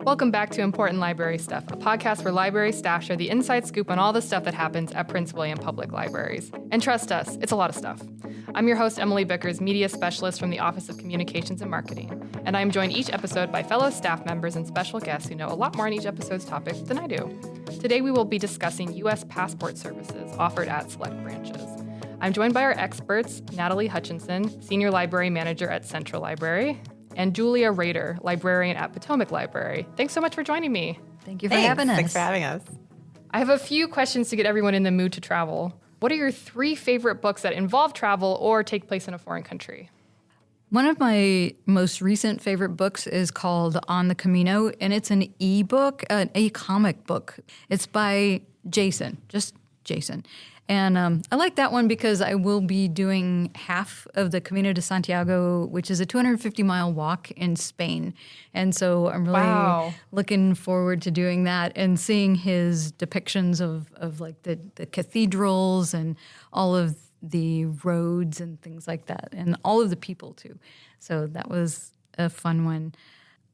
Welcome back to Important Library Stuff, a podcast where library staff share the inside scoop on all the stuff that happens at Prince William Public Libraries. And trust us, it's a lot of stuff. I'm your host, Emily Bickers, media specialist from the Office of Communications and Marketing, and I'm joined each episode by fellow staff members and special guests who know a lot more on each episode's topic than I do. Today we will be discussing U.S. passport services offered at select branches. I'm joined by our experts, Natalie Hutchinson, Senior Library Manager at Central Library, and Julia Rader, Librarian at Potomac Library. Thanks so much for joining me. Thank you for having us. Thanks for having us. I have a few questions to get everyone in the mood to travel. What are your 3 favorite books that involve travel or take place in a foreign country? One of my most recent favorite books is called On the Camino, and it's an e-book, an e-comic book. It's by Jason, just Jason. And I like that one because I will be doing half of the Camino de Santiago, which is a 250-mile walk in Spain. And so I'm really looking forward to doing that and seeing his depictions of like the cathedrals and all of the roads and things like that, and all of the people too. So that was a fun one.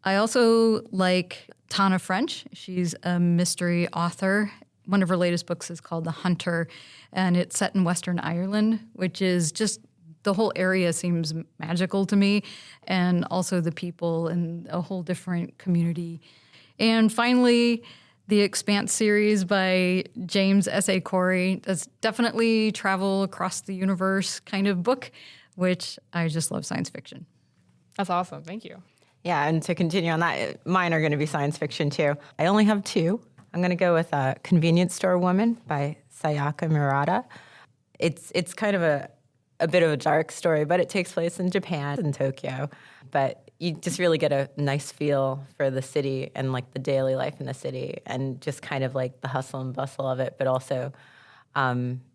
I also like Tana French. She's a mystery author. One of her latest books is called The Hunter, and it's set in Western Ireland, which is just, the whole area seems magical to me, and also the people and a whole different community. And finally, the Expanse series by James S.A. Corey. That's definitely travel across the universe kind of book, which I just love science fiction. That's awesome. Thank you. Yeah, and to continue on that, mine are going to be science fiction too. I only have 2. I'm going to go with Convenience Store Woman by Sayaka Murata. It's kind of a bit of a dark story, but it takes place in Japan, in Tokyo. But you just really get a nice feel for the city and like the daily life in the city and just kind of like the hustle and bustle of it, but also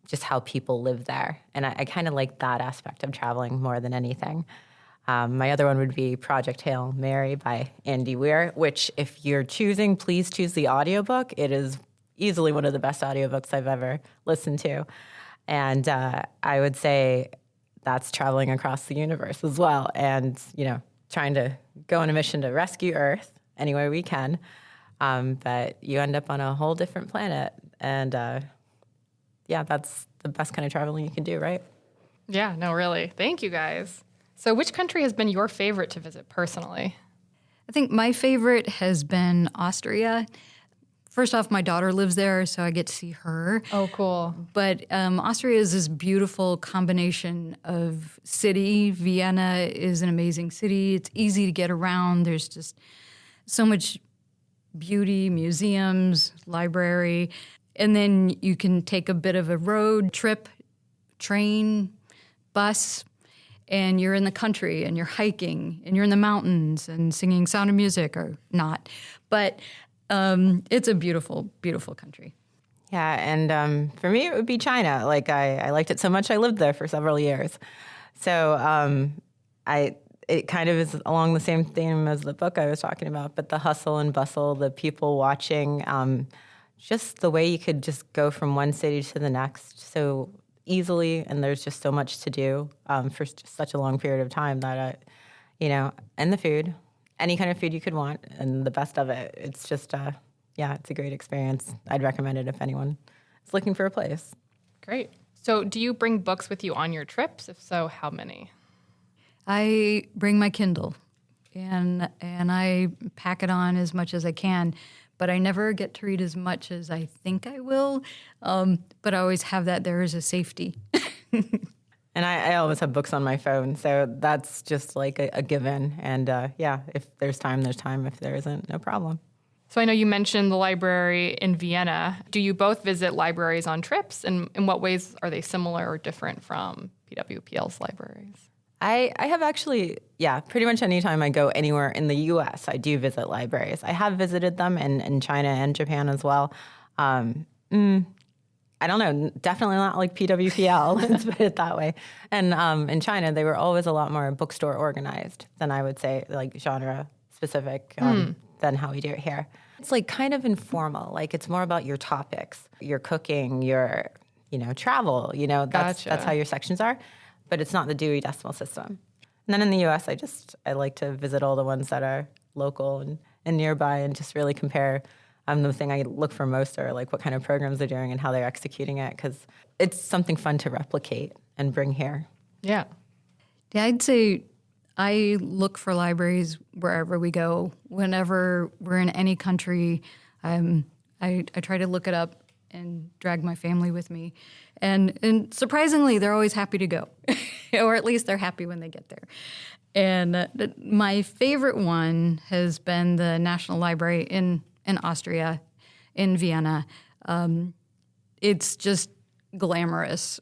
just how people live there. And I kind of like that aspect of traveling more than anything. My other one would be Project Hail Mary by Andy Weir, which if you're choosing, please choose the audiobook. It is easily one of the best audiobooks I've ever listened to. And I would say that's traveling across the universe as well. And, you know, trying to go on a mission to rescue Earth any way we can. But you end up on a whole different planet. And yeah, that's the best kind of traveling you can do, right? Yeah, no, really. Thank you, guys. So which country has been your favorite to visit personally? I think my favorite has been Austria. First off, my daughter lives there, so I get to see her. Oh, cool. But Austria is this beautiful combination of city. Vienna is an amazing city. It's easy to get around. There's just so much beauty, museums, library. And then you can take a bit of a road trip, train, bus, and you're in the country and you're hiking and you're in the mountains and singing Sound of Music, or not. But it's a beautiful, beautiful country. Yeah, and for me, it would be China. Like, I liked it so much, I lived there for several years. So it kind of is along the same theme as the book I was talking about, but the hustle and bustle, the people watching, just the way you could just go from one city to the next so easily, and there's just so much to do for just such a long period of time that, and the food. Any kind of food you could want, and the best of it. It's just, it's a great experience. I'd recommend it if anyone is looking for a place. Great. So do you bring books with you on your trips? If so, how many? I bring my Kindle, and I pack it on as much as I can, but I never get to read as much as I think I will, but I always have that there as a safety. And I always have books on my phone, so that's just like a given. And if there's time, there's time. If there isn't, no problem. So I know you mentioned the library in Vienna. Do you both visit libraries on trips? And in what ways are they similar or different from PWPL's libraries? I have actually, pretty much any time I go anywhere in the U.S., I do visit libraries. I have visited them in China and Japan as well. I don't know, definitely not like PWPL, let's put it that way. And in China, they were always a lot more bookstore organized than I would say, like genre specific than how we do it here. It's like kind of informal, like it's more about your topics, your cooking, your, travel, that's how your sections are, but it's not the Dewey Decimal System. And then in the U.S., I like to visit all the ones that are local and nearby and just really compare. The thing I look for most are like what kind of programs they're doing and how they're executing it, because it's something fun to replicate and bring here. Yeah. Yeah, I'd say I look for libraries wherever we go. Whenever we're in any country, I try to look it up and drag my family with me. And surprisingly, they're always happy to go, or at least they're happy when they get there. And my favorite one has been the National Library in Austria, in Vienna. It's just glamorous.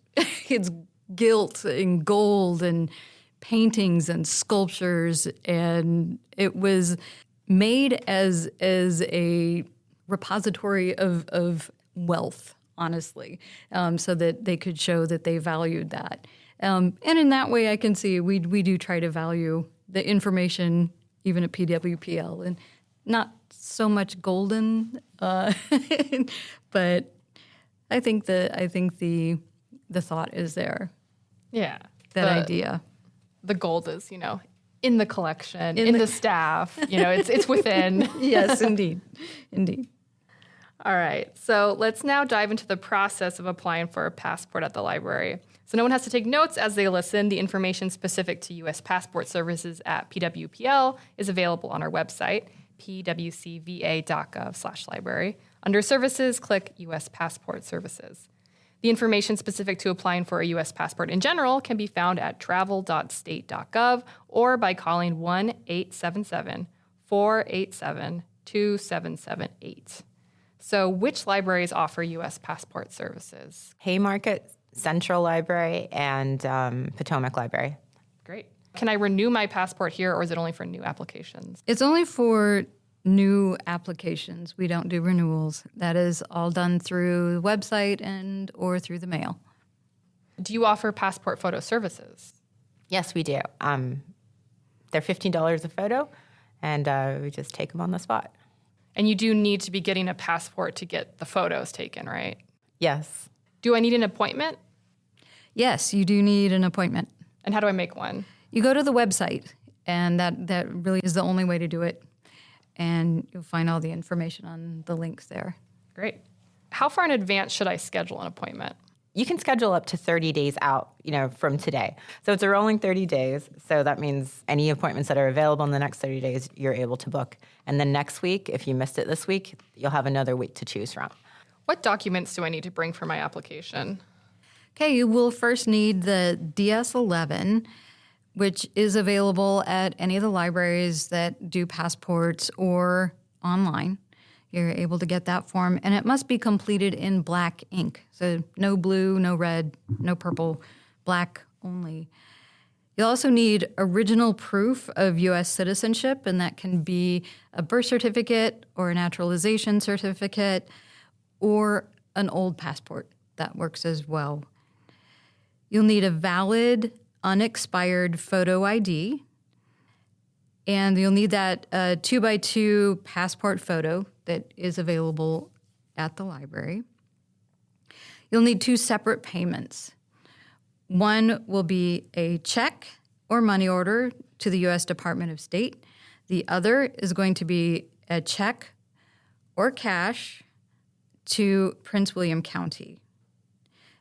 It's gilt and gold and paintings and sculptures, and it was made as a repository of wealth, honestly, so that they could show that they valued that. And in that way, I can see we do try to value the information, even at PWPL, and not so much golden, but I think the thought is there. Yeah. That idea. The gold is, in the collection, in the staff, it's within. Yes, indeed. Indeed. All right. So let's now dive into the process of applying for a passport at the library. So no one has to take notes as they listen. The information specific to U.S. passport services at PWPL is available on our website, pwcva.gov/library. Under Services, click U.S. Passport Services. The information specific to applying for a U.S. passport in general can be found at travel.state.gov or by calling 1-877-487-2778. So which libraries offer U.S. passport services? Haymarket, Central Library, and Potomac Library. Great. Can I renew my passport here, or is it only for new applications? It's only for new applications. We don't do renewals. That is all done through the website and or through the mail. Do you offer passport photo services? Yes, we do. They're $15 a photo, and we just take them on the spot. And you do need to be getting a passport to get the photos taken, right? Yes. Do I need an appointment? Yes, you do need an appointment. And how do I make one? You go to the website, and that really is the only way to do it. And you'll find all the information on the links there. Great. How far in advance should I schedule an appointment? You can schedule up to 30 days out, from today. So it's a rolling 30 days. So that means any appointments that are available in the next 30 days, you're able to book. And then next week, if you missed it this week, you'll have another week to choose from. What documents do I need to bring for my application? Okay, you will first need the DS-11, which is available at any of the libraries that do passports or online. You're able to get that form, and it must be completed in black ink. So no blue, no red, no purple, black only. You'll also need original proof of U.S. citizenship, and that can be a birth certificate or a naturalization certificate or an old passport. That works as well. You'll need a valid, unexpired photo ID, and you'll need that 2x2 passport photo that is available at the library. You'll need two separate payments. One will be a check or money order to the U.S. Department of State. The other is going to be a check or cash to Prince William County.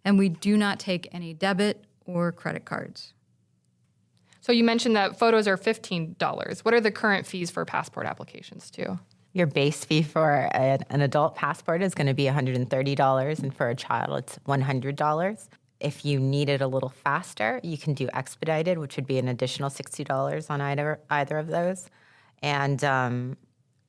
And we do not take any debit or credit cards. So you mentioned that photos are $15. What are the current fees for passport applications too? Your base fee for an adult passport is going to be $130, and for a child, it's $100. If you need it a little faster, you can do expedited, which would be an additional $60 on either of those. And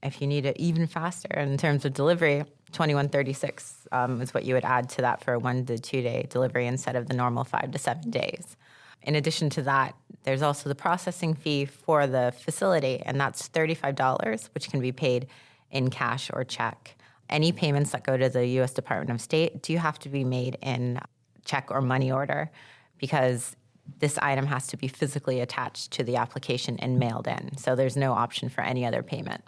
if you need it even faster in terms of delivery, $21.36 is what you would add to that for a 1 to 2 day delivery instead of the normal 5 to 7 days. In addition to that, there's also the processing fee for the facility, and that's $35, which can be paid in cash or check. Any payments that go to the U.S. Department of State do have to be made in check or money order, because this item has to be physically attached to the application and mailed in. So there's no option for any other payment.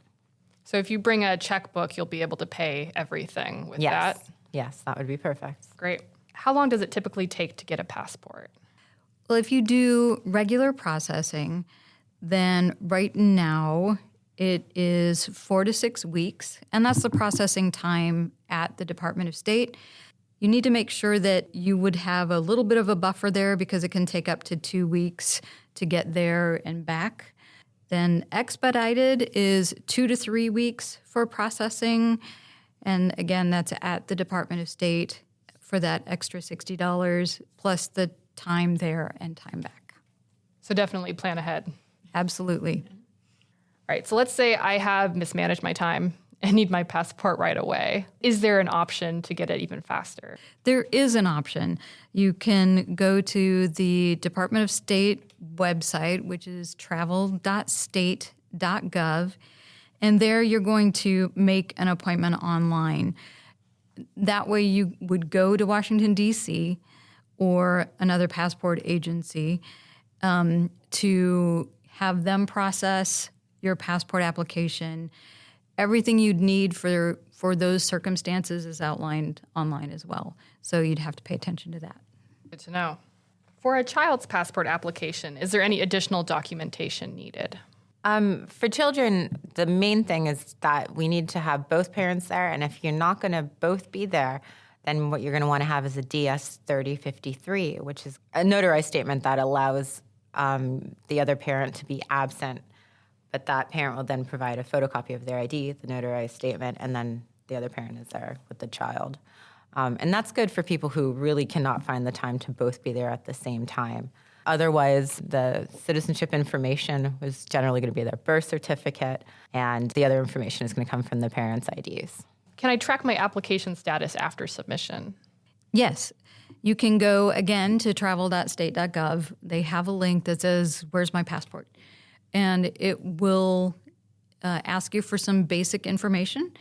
So if you bring a checkbook, you'll be able to pay everything with that? Yes, that would be perfect. Great. How long does it typically take to get a passport? Well, if you do regular processing, then right now It is 4 to 6 weeks, and that's the processing time at the Department of State. You need to make sure that you would have a little bit of a buffer there because it can take up to 2 weeks to get there and back. Then expedited is 2 to 3 weeks for processing. And again, that's at the Department of State for that extra $60 plus the time there and time back. So definitely plan ahead. Absolutely. All right, so let's say I have mismanaged my time and need my passport right away. Is there an option to get it even faster? There is an option. You can go to the Department of State website, which is travel.state.gov, and there you're going to make an appointment online. That way you would go to Washington, D.C. or another passport agency to have them process your passport application. Everything you'd need for those circumstances is outlined online as well. So you'd have to pay attention to that. Good to know. For a child's passport application, is there any additional documentation needed? For children, the main thing is that we need to have both parents there. And if you're not going to both be there, then what you're going to want to have is a DS-3053, which is a notarized statement that allows the other parent to be absent. But that parent will then provide a photocopy of their ID, the notarized statement, and then the other parent is there with the child. And that's good for people who really cannot find the time to both be there at the same time. Otherwise, the citizenship information is generally going to be their birth certificate, and the other information is going to come from the parents' IDs. Can I track my application status after submission? Yes. You can go, again, to travel.state.gov. They have a link that says, "Where's my passport?" And it will ask you for some basic information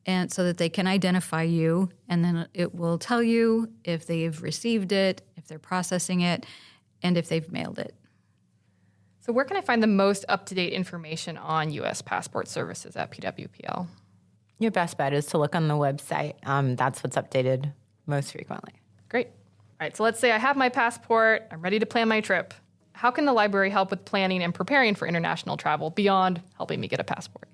and so that they can identify you. And then it will tell you if they've received it, if they're processing it, and if they've mailed it. So where can I find the most up-to-date information on U.S. passport services at PWPL? Your best bet is to look on the website. That's what's updated most frequently. Great. All right, so let's say I have my passport. I'm ready to plan my trip. How can the library help with planning and preparing for international travel beyond helping me get a passport?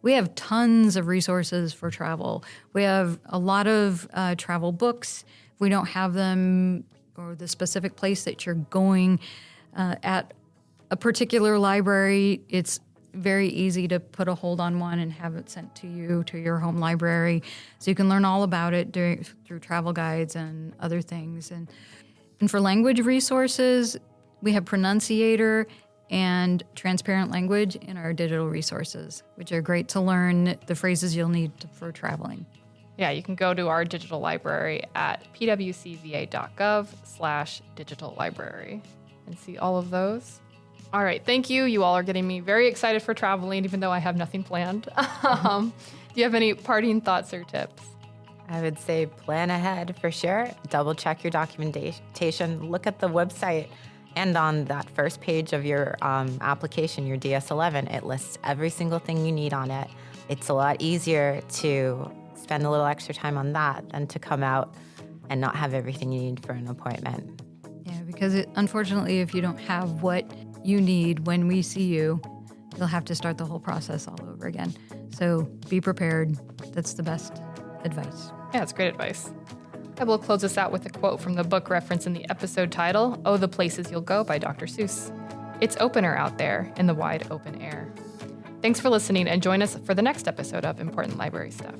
We have tons of resources for travel. We have a lot of travel books. If we don't have them or the specific place that you're going at a particular library, it's very easy to put a hold on one and have it sent to you to your home library. So you can learn all about it through travel guides and other things. And for language resources, we have Pronunciator and Transparent Language in our digital resources, which are great to learn the phrases you'll need for traveling. Yeah, you can go to our digital library at pwcva.gov/digital library and see all of those. All right, thank you. You all are getting me very excited for traveling, even though I have nothing planned. Do you have any parting thoughts or tips? I would say plan ahead for sure. Double check your documentation. Look at the website. And on that first page of your application, your DS-11, it lists every single thing you need on it. It's a lot easier to spend a little extra time on that than to come out and not have everything you need for an appointment. Yeah, because unfortunately, if you don't have what you need when we see you, you'll have to start the whole process all over again. So be prepared. That's the best advice. Yeah, it's great advice. I will close this out with a quote from the book referenced in the episode title, Oh, the Places You'll Go by Dr. Seuss. It's opener out there in the wide open air. Thanks for listening and join us for the next episode of Important Library Stuff.